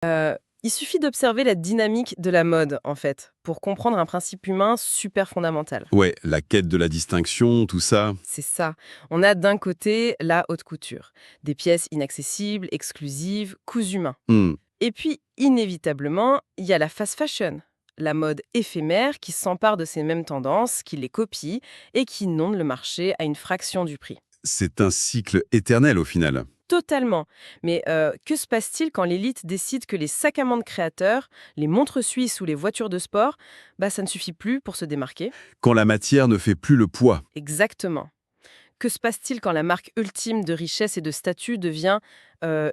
Il suffit d'observer la dynamique de la mode, en fait, pour comprendre un principe humain super fondamental. Ouais, la quête de la distinction, tout ça. C'est ça. On a d'un côté la haute couture, des pièces inaccessibles, exclusives, cousues main. Hmm. Et puis, inévitablement, il y a la fast fashion, la mode éphémère qui s'empare de ces mêmes tendances, qui les copie et qui inonde le marché à une fraction du prix. C'est un cycle éternel au final. Totalement. Mais que se passe-t-il quand l'élite décide que les sacs à main de créateurs, les montres suisses ou les voitures de sport, ça ne suffit plus pour se démarquer? Quand la matière ne fait plus le poids. Exactement. Que se passe-t-il quand la marque ultime de richesse et de statut devient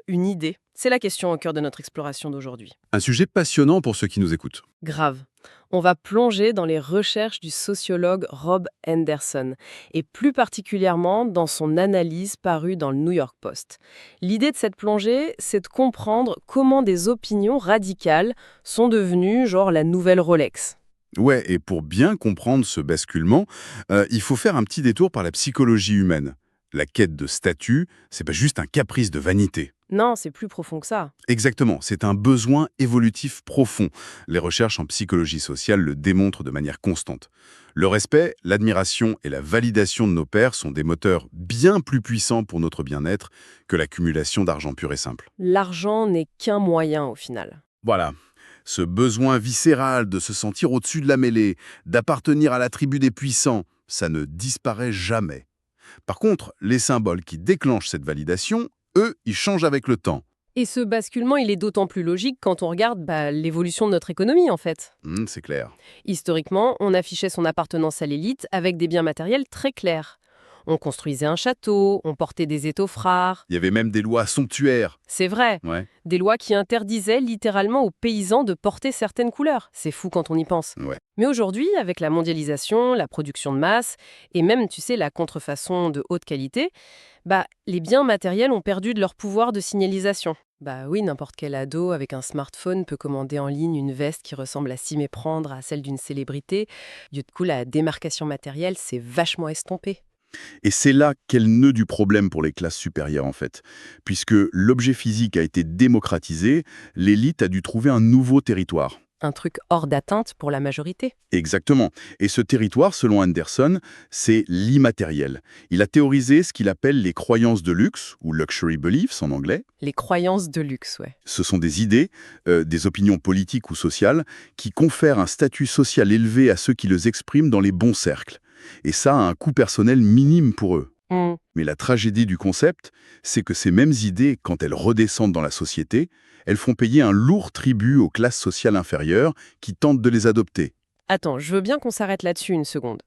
une idée? C'est la question au cœur de notre exploration d'aujourd'hui. Un sujet passionnant pour ceux qui nous écoutent. Grave. On va plonger dans les recherches du sociologue Rob Henderson, et plus particulièrement dans son analyse parue dans le New York Post. L'idée de cette plongée, c'est de comprendre comment des opinions radicales sont devenues genre la nouvelle Rolex. Ouais, et pour bien comprendre ce basculement, il faut faire un petit détour par la psychologie humaine. La quête de statut, c'est pas juste un caprice de vanité. Non, c'est plus profond que ça. Exactement, c'est un besoin évolutif profond. Les recherches en psychologie sociale le démontrent de manière constante. Le respect, l'admiration et la validation de nos pairs sont des moteurs bien plus puissants pour notre bien-être que l'accumulation d'argent pur et simple. L'argent n'est qu'un moyen au final. Voilà. Ce besoin viscéral de se sentir au-dessus de la mêlée, d'appartenir à la tribu des puissants, ça ne disparaît jamais. Par contre, les symboles qui déclenchent cette validation, eux, ils changent avec le temps. Et ce basculement, il est d'autant plus logique quand on regarde l'évolution de notre économie en fait. C'est clair. Historiquement, on affichait son appartenance à l'élite avec des biens matériels très clairs. On construisait un château, on portait des étoffes rares. Il y avait même des lois somptuaires. C'est vrai, Ouais, des lois qui interdisaient littéralement aux paysans de porter certaines couleurs. C'est fou quand on y pense. ouais. Mais aujourd'hui, avec la mondialisation, la production de masse et même, tu sais, la contrefaçon de haute qualité, les biens matériels ont perdu de leur pouvoir de signalisation. Bah oui, n'importe quel ado avec un smartphone peut commander en ligne une veste qui ressemble à s'y méprendre à celle d'une célébrité. Du coup, la démarcation matérielle s'est vachement estompée. Et c'est là qu'est le nœud du problème pour les classes supérieures, en fait. Puisque l'objet physique a été démocratisé, l'élite a dû trouver un nouveau territoire. Un truc hors d'atteinte pour la majorité. Exactement. Et ce territoire, selon Anderson, c'est l'immatériel. Il a théorisé ce qu'il appelle les croyances de luxe, ou luxury beliefs en anglais. Les croyances de luxe, ouais. Ce sont des idées, des opinions politiques ou sociales, qui confèrent un statut social élevé à ceux qui les expriment dans les bons cercles. Et ça a un coût personnel minime pour eux. Hmm. Mais la tragédie du concept, c'est que ces mêmes idées, quand elles redescendent dans la société, elles font payer un lourd tribut aux classes sociales inférieures qui tentent de les adopter. Attends, je veux bien qu'on s'arrête là-dessus une seconde.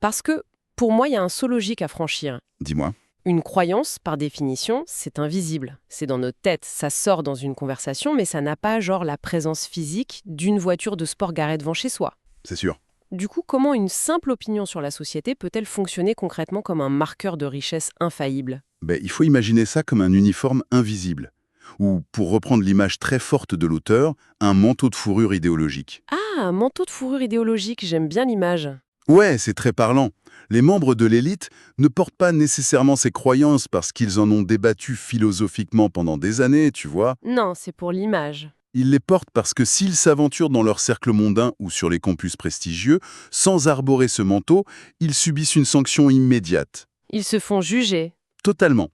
Parce que, pour moi, il y a un saut logique à franchir. Dis-moi. Une croyance, par définition, c'est invisible. C'est dans notre tête, ça sort dans une conversation, mais ça n'a pas genre la présence physique d'une voiture de sport garée devant chez soi. C'est sûr. Du coup, comment une simple opinion sur la société peut-elle fonctionner concrètement comme un marqueur de richesse infaillible? Il faut imaginer ça comme un uniforme invisible. Ou, pour reprendre l'image très forte de l'auteur, un manteau de fourrure idéologique. Ah, un manteau de fourrure idéologique, j'aime bien l'image. Ouais, c'est très parlant. Les membres de l'élite ne portent pas nécessairement ces croyances parce qu'ils en ont débattu philosophiquement pendant des années, tu vois. Non, c'est pour l'image. Ils les portent parce que s'ils s'aventurent dans leur cercle mondain ou sur les campus prestigieux, sans arborer ce manteau, ils subissent une sanction immédiate. Ils se font juger. Totalement.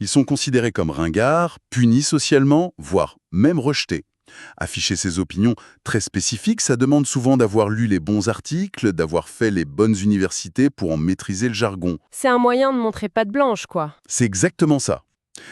Ils sont considérés comme ringards, punis socialement, voire même rejetés. Afficher ses opinions très spécifiques, ça demande souvent d'avoir lu les bons articles, d'avoir fait les bonnes universités pour en maîtriser le jargon. C'est un moyen de montrer patte blanche, quoi. C'est exactement ça.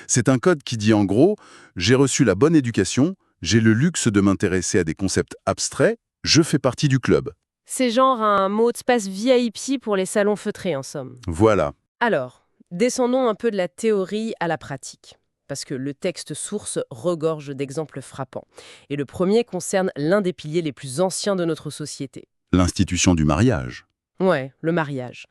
C'est un code qui dit en gros « j'ai reçu la bonne éducation, j'ai le luxe de m'intéresser à des concepts abstraits, je fais partie du club. C'est genre un mot de passe VIP pour les salons feutrés, en somme. » Voilà. Alors, descendons un peu de la théorie à la pratique. Parce que le texte source regorge d'exemples frappants. Et le premier concerne l'un des piliers les plus anciens de notre société. L'institution du mariage. Ouais, le mariage.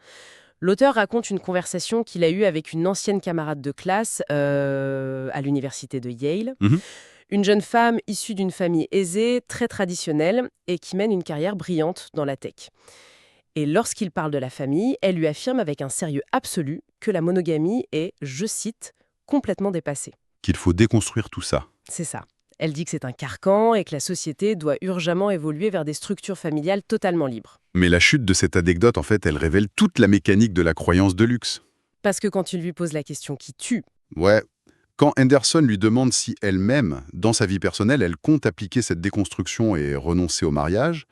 L'auteur raconte une conversation qu'il a eue avec une ancienne camarade de classe à l'université de Yale. Mhm. Une jeune femme issue d'une famille aisée, très traditionnelle, et qui mène une carrière brillante dans la tech. Et lorsqu'il parle de la famille, elle lui affirme avec un sérieux absolu que la monogamie est, je cite, complètement dépassée. Qu'il faut déconstruire tout ça. C'est ça. Elle dit que c'est un carcan et que la société doit urgemment évoluer vers des structures familiales totalement libres. Mais la chute de cette anecdote, en fait, elle révèle toute la mécanique de la croyance de luxe. Parce que quand tu lui poses la question qui tue, Ouais. Quand Henderson lui demande si elle-même, dans sa vie personnelle, elle compte appliquer cette déconstruction et renoncer au mariage,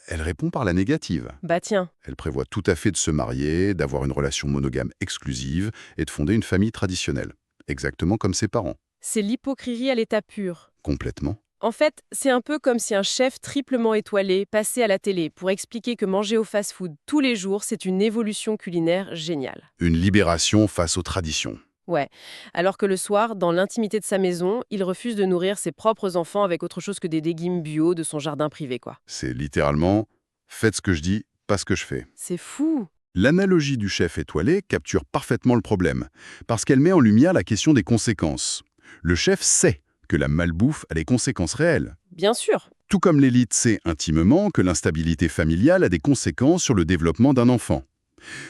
elle répond par la négative. bah tiens, Elle prévoit tout à fait de se marier, d'avoir une relation monogame exclusive et de fonder une famille traditionnelle. Exactement comme ses parents. c'est l'hypocrisie à l'état pur. Complètement. En fait, c'est un peu comme si un chef triplement étoilé passait à la télé pour expliquer que manger au fast-food tous les jours, c'est une évolution culinaire géniale. Une libération face aux traditions. Ouais, alors que le soir, dans l'intimité de sa maison, il refuse de nourrir ses propres enfants avec autre chose que des légumes bio de son jardin privé, quoi. C'est littéralement « faites ce que je dis, pas ce que je fais ». C'est fou. L'analogie du chef étoilé capture parfaitement le problème, parce qu'elle met en lumière la question des conséquences. Le chef sait que la malbouffe a des conséquences réelles. Bien sûr. Tout comme l'élite sait intimement que l'instabilité familiale a des conséquences sur le développement d'un enfant.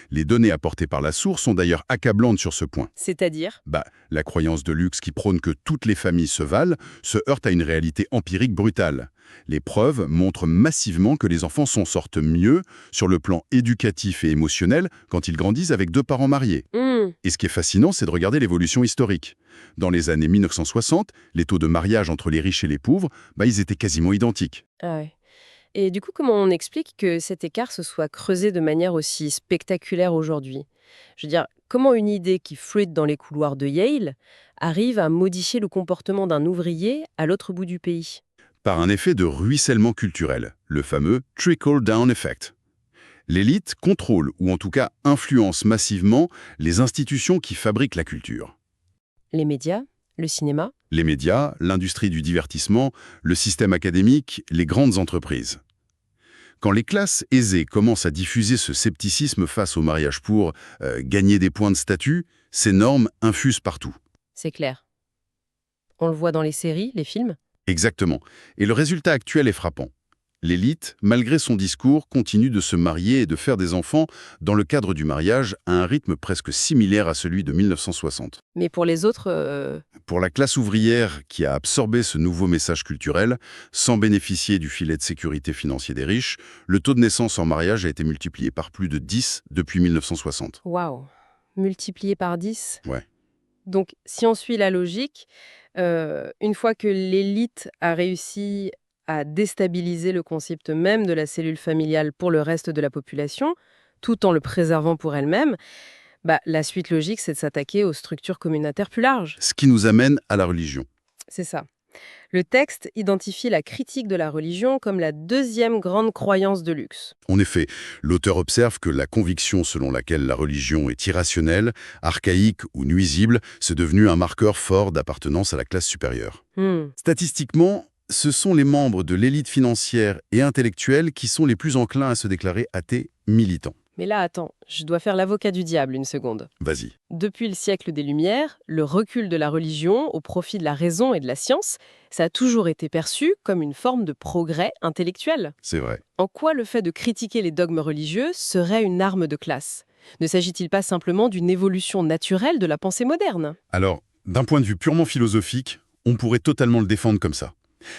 Les données apportées par la source sont d'ailleurs accablantes sur ce point. C'est-à-dire? La croyance de luxe qui prône que toutes les familles se valent se heurte à une réalité empirique brutale. Les preuves montrent massivement que les enfants s'en sortent mieux sur le plan éducatif et émotionnel quand ils grandissent avec deux parents mariés. Et ce qui est fascinant, c'est de regarder l'évolution historique. Dans les années 1960, les taux de mariage entre les riches et les pauvres, ils étaient quasiment identiques. Ah ouais. Et du coup, comment on explique que cet écart se soit creusé de manière aussi spectaculaire aujourd'hui? Je veux dire, comment une idée qui fuite dans les couloirs de Yale arrive à modifier le comportement d'un ouvrier à l'autre bout du pays? Par un effet de ruissellement culturel, le fameux trickle-down effect. L'élite contrôle, ou en tout cas influence massivement, les institutions qui fabriquent la culture. Les médias? Le cinéma? Les médias, l'industrie du divertissement, le système académique, les grandes entreprises. Quand les classes aisées commencent à diffuser ce scepticisme face au mariage pour gagner des points de statut, ces normes infusent partout. C'est clair. On le voit dans les séries, les films? Exactement. Et le résultat actuel est frappant. L'élite, malgré son discours, continue de se marier et de faire des enfants dans le cadre du mariage à un rythme presque similaire à celui de 1960. Mais pour les autres, Pour la classe ouvrière qui a absorbé ce nouveau message culturel, sans bénéficier du filet de sécurité financier des riches, le taux de naissance en mariage a été multiplié par plus de 10 depuis 1960. waouh, multiplié par 10. Ouais. Donc, si on suit la logique, une fois que l'élite a réussi à déstabiliser le concept même de la cellule familiale pour le reste de la population, tout en le préservant pour elle-même, la suite logique, c'est de s'attaquer aux structures communautaires plus larges. Ce qui nous amène à la religion. C'est ça. Le texte identifie la critique de la religion comme la deuxième grande croyance de luxe. En effet, l'auteur observe que la conviction selon laquelle la religion est irrationnelle, archaïque ou nuisible, c'est devenu un marqueur fort d'appartenance à la classe supérieure. Statistiquement, ce sont les membres de l'élite financière et intellectuelle qui sont les plus enclins à se déclarer athées militants. Mais là, attends, je dois faire l'avocat du diable une seconde. Vas-y. Depuis le siècle des Lumières, le recul de la religion au profit de la raison et de la science, ça a toujours été perçu comme une forme de progrès intellectuel. C'est vrai. En quoi le fait de critiquer les dogmes religieux serait une arme de classe? Ne s'agit-il pas simplement d'une évolution naturelle de la pensée moderne? Alors, d'un point de vue purement philosophique, on pourrait totalement le défendre comme ça.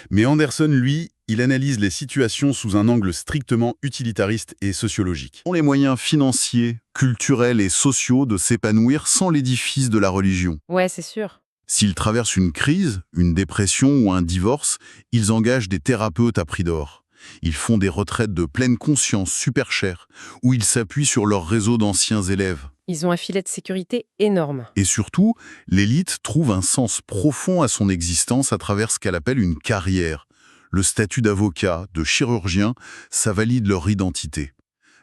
Mais Anderson, lui, il analyse les situations sous un angle strictement utilitariste et sociologique. Ont les moyens financiers, culturels et sociaux de s'épanouir sans l'édifice de la religion. Ouais, c'est sûr. S'ils traversent une crise, une dépression ou un divorce, ils engagent des thérapeutes à prix d'or. Ils font des retraites de pleine conscience super chères, où ils s'appuient sur leur réseau d'anciens élèves. Ils ont un filet de sécurité énorme. Et surtout, l'élite trouve un sens profond à son existence à travers ce qu'elle appelle une carrière. Le statut d'avocat, de chirurgien, ça valide leur identité.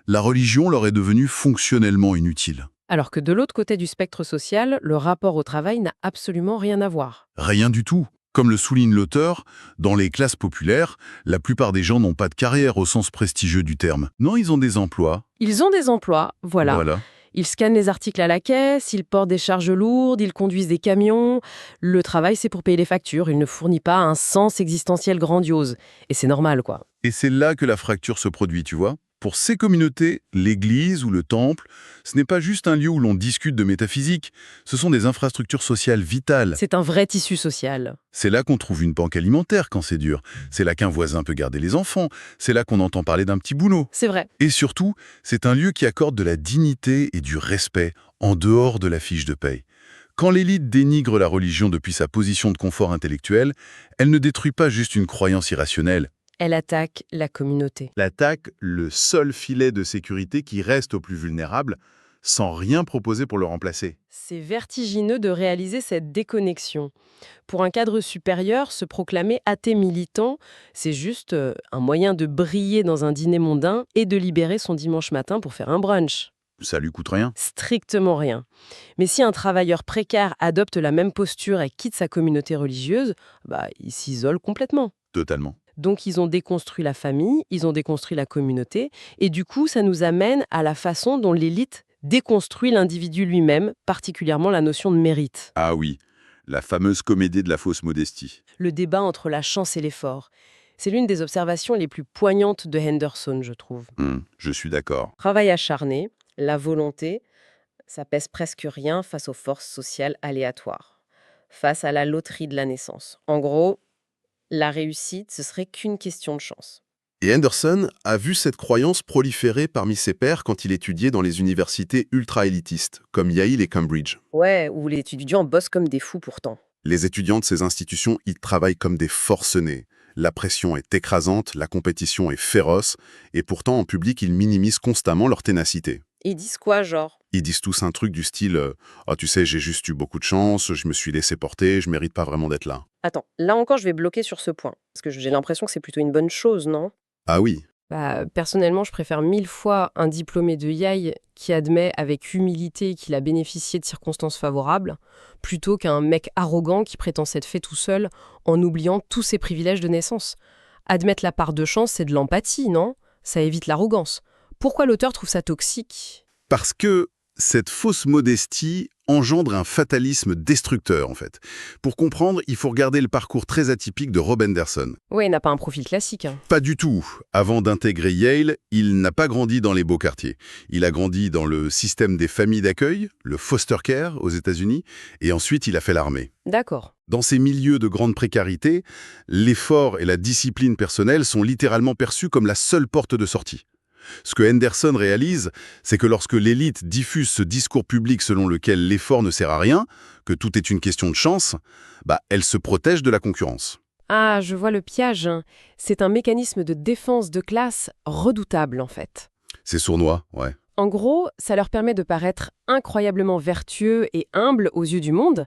La religion leur est devenue fonctionnellement inutile. Alors que de l'autre côté du spectre social, le rapport au travail n'a absolument rien à voir. Rien du tout. Comme le souligne l'auteur, dans les classes populaires, la plupart des gens n'ont pas de carrière au sens prestigieux du terme. Non, ils ont des emplois. Ils ont des emplois, voilà. Voilà. Ils scannent les articles à la caisse, ils portent des charges lourdes, ils conduisent des camions. Le travail, c'est pour payer les factures. Il ne fournit pas un sens existentiel grandiose. Et c'est normal, quoi. Et c'est là que la fracture se produit, tu vois. Pour ces communautés, l'église ou le temple, ce n'est pas juste un lieu où l'on discute de métaphysique, ce sont des infrastructures sociales vitales. C'est un vrai tissu social. C'est là qu'on trouve une banque alimentaire quand c'est dur, c'est là qu'un voisin peut garder les enfants, c'est là qu'on entend parler d'un petit boulot. C'est vrai. Et surtout, c'est un lieu qui accorde de la dignité et du respect en dehors de la fiche de paye. Quand l'élite dénigre la religion depuis sa position de confort intellectuel, elle ne détruit pas juste une croyance irrationnelle. Elle attaque la communauté. Elle attaque le seul filet de sécurité qui reste aux plus vulnérables, sans rien proposer pour le remplacer. C'est vertigineux de réaliser cette déconnexion. Pour un cadre supérieur, se proclamer athée militant, c'est juste un moyen de briller dans un dîner mondain et de libérer son dimanche matin pour faire un brunch. Ça lui coûte rien. Strictement rien. Mais si un travailleur précaire adopte la même posture et quitte sa communauté religieuse, il s'isole complètement. Totalement. Donc ils ont déconstruit la famille, ils ont déconstruit la communauté, et du coup ça nous amène à la façon dont l'élite déconstruit l'individu lui-même, particulièrement la notion de mérite. Ah oui, la fameuse comédie de la fausse modestie. Le débat entre la chance et l'effort. C'est l'une des observations les plus poignantes de Henderson, je trouve. Je suis d'accord. Travail acharné, la volonté, ça pèse presque rien face aux forces sociales aléatoires, face à la loterie de la naissance. En gros, la réussite, ce serait qu'une question de chance. Et Henderson a vu cette croyance proliférer parmi ses pairs quand il étudiait dans les universités ultra-élitistes, comme Yale et Cambridge. Ouais, où les étudiants bossent comme des fous pourtant. Les étudiants de ces institutions y travaillent comme des forcenés. La pression est écrasante, la compétition est féroce, et pourtant en public, ils minimisent constamment leur ténacité. Ils disent quoi, genre? Ils disent tous un truc du style « Ah, tu sais, j'ai juste eu beaucoup de chance, je me suis laissé porter, je mérite pas vraiment d'être là. Attends, là encore, je vais bloquer sur ce point. Parce que j'ai l'impression que c'est plutôt une bonne chose, non? » Ah oui, Personnellement, je préfère 1000 fois un diplômé de Yale qui admet avec humilité qu'il a bénéficié de circonstances favorables, plutôt qu'un mec arrogant qui prétend s'être fait tout seul en oubliant tous ses privilèges de naissance. Admettre la part de chance, c'est de l'empathie, non? Ça évite l'arrogance. Pourquoi l'auteur trouve ça toxique? parce que cette fausse modestie engendre un fatalisme destructeur, en fait. Pour comprendre, il faut regarder le parcours très atypique de Rob Henderson. Ouais, il n'a pas un profil classique. Pas du tout. Avant d'intégrer Yale, il n'a pas grandi dans les beaux quartiers. Il a grandi dans le système des familles d'accueil, le foster care aux États-Unis, et ensuite il a fait l'armée. D'accord. Dans ces milieux de grande précarité, l'effort et la discipline personnelle sont littéralement perçus comme la seule porte de sortie. Ce que Henderson réalise, c'est que lorsque l'élite diffuse ce discours public selon lequel l'effort ne sert à rien, que tout est une question de chance, elle se protège de la concurrence. Ah, je vois le piège. C'est un mécanisme de défense de classe redoutable, en fait. C'est sournois, ouais. En gros, ça leur permet de paraître incroyablement vertueux et humbles aux yeux du monde,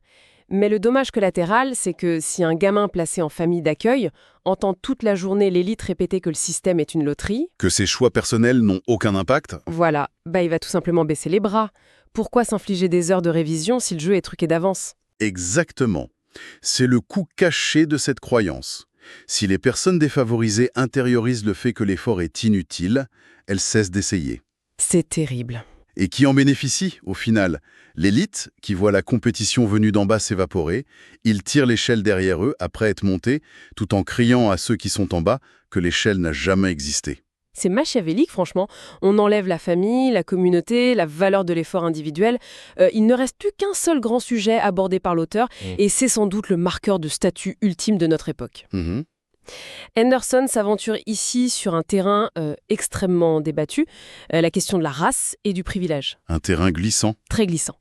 mais le dommage collatéral, c'est que si un gamin placé en famille d'accueil entend toute la journée l'élite répéter que le système est une loterie, Que ses choix personnels n'ont aucun impact, voilà, il va tout simplement baisser les bras. Pourquoi s'infliger des heures de révision si le jeu est truqué d'avance? exactement. C'est le coût caché de cette croyance. Si les personnes défavorisées intériorisent le fait que l'effort est inutile, elles cessent d'essayer. C'est terrible. Et qui en bénéficie, au final? L'élite, qui voit la compétition venue d'en bas s'évaporer, ils tirent l'échelle derrière eux après être montés, tout en criant à ceux qui sont en bas que l'échelle n'a jamais existé. C'est machiavélique, franchement. On enlève la famille, la communauté, la valeur de l'effort individuel. Il ne reste plus qu'un seul grand sujet abordé par l'auteur, et c'est sans doute le marqueur de statut ultime de notre époque. Henderson s'aventure ici sur un terrain extrêmement débattu, la question de la race et du privilège. Un terrain glissant. Très glissant.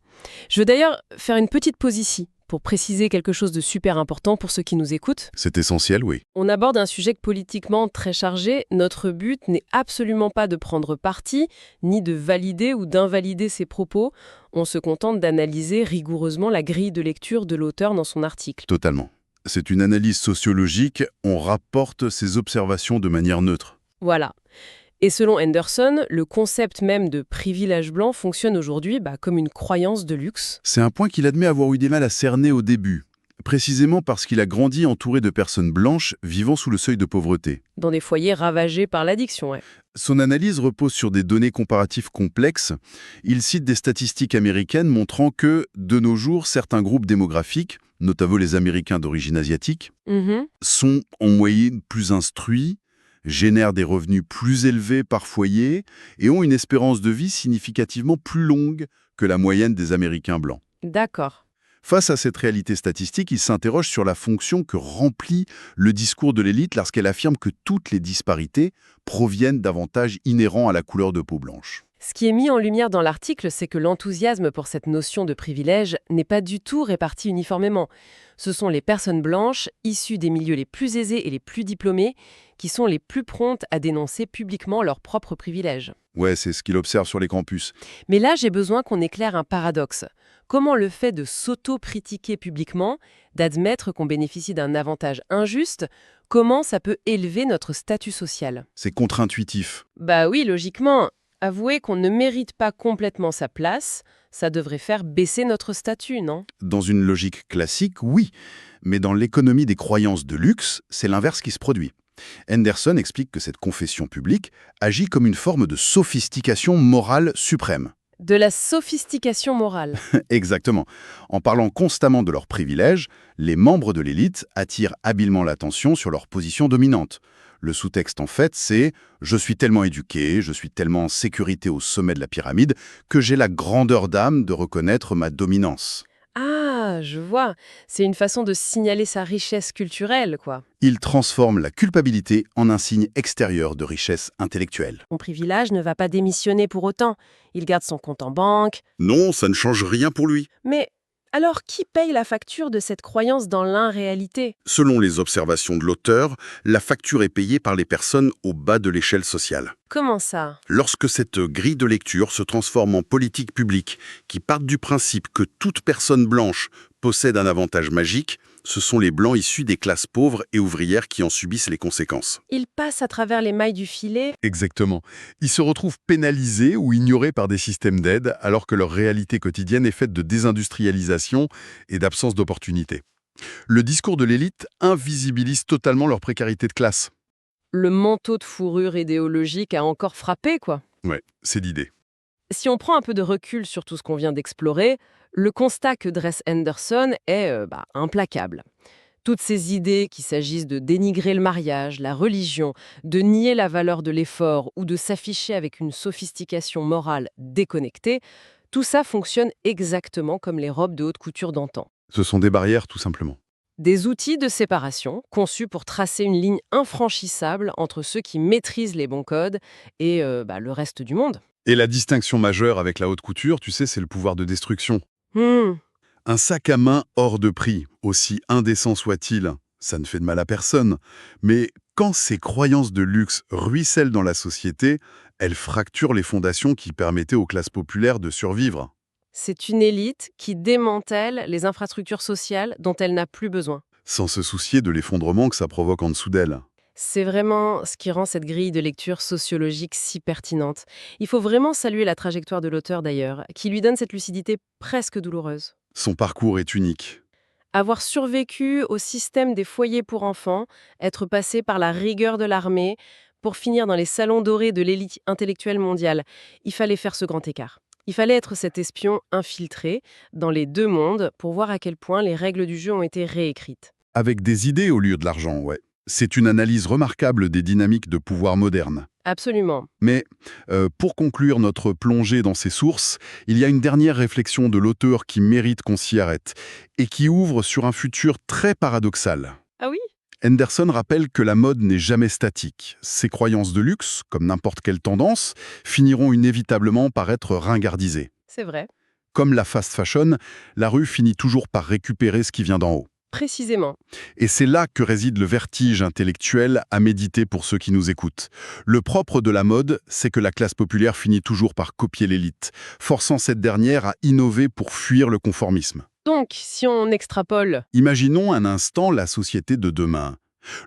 Je veux d'ailleurs faire une petite pause ici pour préciser quelque chose de super important pour ceux qui nous écoutent. C'est essentiel, oui. On aborde un sujet politiquement très chargé. Notre but n'est absolument pas de prendre parti, ni de valider ou d'invalider ses propos. On se contente d'analyser rigoureusement la grille de lecture de l'auteur dans son article. Totalement. C'est une analyse sociologique, on rapporte ses observations de manière neutre. Voilà. Et selon Henderson, le concept même de privilège blanc fonctionne aujourd'hui comme une croyance de luxe. C'est un point qu'il admet avoir eu des mal à cerner au début, précisément parce qu'il a grandi entouré de personnes blanches vivant sous le seuil de pauvreté. Dans des foyers ravagés par l'addiction, ouais. Son analyse repose sur des données comparatives complexes. Il cite des statistiques américaines montrant que, de nos jours, certains groupes démographiques, notamment les Américains d'origine asiatique, sont en moyenne plus instruits, génèrent des revenus plus élevés par foyer et ont une espérance de vie significativement plus longue que la moyenne des Américains blancs. D'accord. Face à cette réalité statistique, il s'interroge sur la fonction que remplit le discours de l'élite lorsqu'elle affirme que toutes les disparités proviennent d'avantages inhérents à la couleur de peau blanche. Ce qui est mis en lumière dans l'article, c'est que l'enthousiasme pour cette notion de privilège n'est pas du tout réparti uniformément. Ce sont les personnes blanches, issues des milieux les plus aisés et les plus diplômés, qui sont les plus promptes à dénoncer publiquement leurs propres privilèges. Ouais, c'est ce qu'il observe sur les campus. Mais là, j'ai besoin qu'on éclaire un paradoxe. Comment le fait de s'auto-critiquer publiquement, d'admettre qu'on bénéficie d'un avantage injuste, comment ça peut élever notre statut social? C'est contre-intuitif. Bah oui, logiquement. Avouer qu'on ne mérite pas complètement sa place, ça devrait faire baisser notre statut, non? Dans une logique classique, oui. Mais dans l'économie des croyances de luxe, c'est l'inverse qui se produit. Henderson explique que cette confession publique agit comme une forme de sophistication morale suprême. De la sophistication morale. Exactement. En parlant constamment de leurs privilèges, les membres de l'élite attirent habilement l'attention sur leur position dominante. Le sous-texte, en fait, c'est « je suis tellement éduqué, je suis tellement en sécurité au sommet de la pyramide que j'ai la grandeur d'âme de reconnaître ma dominance ». Ah, je vois. C'est une façon de signaler sa richesse culturelle, quoi. Il transforme la culpabilité en un signe extérieur de richesse intellectuelle. Son privilège ne va pas démissionner pour autant. Il garde son compte en banque. Non, ça ne change rien pour lui. Mais alors, qui paye la facture de cette croyance dans l'irréalité? Selon les observations de l'auteur, la facture est payée par les personnes au bas de l'échelle sociale. Comment ça? Lorsque cette grille de lecture se transforme en politique publique qui part du principe que toute personne blanche possède un avantage magique, ce sont les blancs issus des classes pauvres et ouvrières qui en subissent les conséquences. Il passe à travers les mailles du filet. Exactement. Ils se retrouvent pénalisés ou ignorés par des systèmes d'aide alors que leur réalité quotidienne est faite de désindustrialisation et d'absence d'opportunités. Le discours de l'élite invisibilise totalement leur précarité de classe. Le manteau de fourrure idéologique a encore frappé, quoi. Ouais, c'est l'idée. Si on prend un peu de recul sur tout ce qu'on vient d'explorer, le constat que dresse Henderson est implacable. Toutes ces idées, qu'il s'agisse de dénigrer le mariage, la religion, de nier la valeur de l'effort ou de s'afficher avec une sophistication morale déconnectée, tout ça fonctionne exactement comme les robes de haute couture d'antan. Ce sont des barrières, tout simplement. Des outils de séparation conçus pour tracer une ligne infranchissable entre ceux qui maîtrisent les bons codes et le reste du monde. Et la distinction majeure avec la haute couture, tu sais, c'est le pouvoir de destruction. Hmm. Un sac à main hors de prix, aussi indécent soit-il, ça ne fait de mal à personne. Mais quand ces croyances de luxe ruissellent dans la société, elles fracturent les fondations qui permettaient aux classes populaires de survivre. C'est une élite qui démantèle les infrastructures sociales dont elle n'a plus besoin. Sans se soucier de l'effondrement que ça provoque en dessous d'elle. C'est vraiment ce qui rend cette grille de lecture sociologique si pertinente. Il faut vraiment saluer la trajectoire de l'auteur d'ailleurs, qui lui donne cette lucidité presque douloureuse. Son parcours est unique. Avoir survécu au système des foyers pour enfants, être passé par la rigueur de l'armée, pour finir dans les salons dorés de l'élite intellectuelle mondiale, il fallait faire ce grand écart. Il fallait être cet espion infiltré dans les deux mondes pour voir à quel point les règles du jeu ont été réécrites. Avec des idées au lieu de l'argent, ouais. C'est une analyse remarquable des dynamiques de pouvoir modernes. Absolument. Mais pour conclure notre plongée dans ces sources, il y a une dernière réflexion de l'auteur qui mérite qu'on s'y arrête et qui ouvre sur un futur très paradoxal. Ah oui? Henderson rappelle que la mode n'est jamais statique. Ces croyances de luxe, comme n'importe quelle tendance, finiront inévitablement par être ringardisées. C'est vrai. Comme la fast fashion, la rue finit toujours par récupérer ce qui vient d'en haut. Précisément. Et c'est là que réside le vertige intellectuel à méditer pour ceux qui nous écoutent. Le propre de la mode, c'est que la classe populaire finit toujours par copier l'élite, forçant cette dernière à innover pour fuir le conformisme. Donc, si on extrapole, Imaginons un instant la société de demain.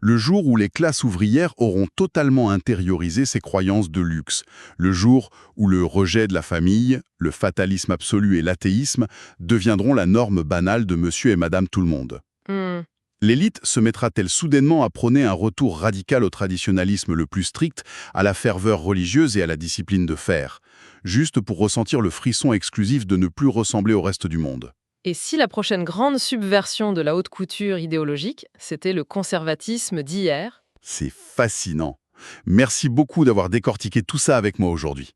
Le jour où les classes ouvrières auront totalement intériorisé ces croyances de luxe. Le jour où le rejet de la famille, le fatalisme absolu et l'athéisme deviendront la norme banale de monsieur et madame tout le monde. L'élite se mettra-t-elle soudainement à prôner un retour radical au traditionnalisme le plus strict, à la ferveur religieuse et à la discipline de fer, juste pour ressentir le frisson exclusif de ne plus ressembler au reste du monde? Et si la prochaine grande subversion de la haute couture idéologique, c'était le conservatisme d'hier? C'est fascinant. Merci beaucoup d'avoir décortiqué tout ça avec moi aujourd'hui.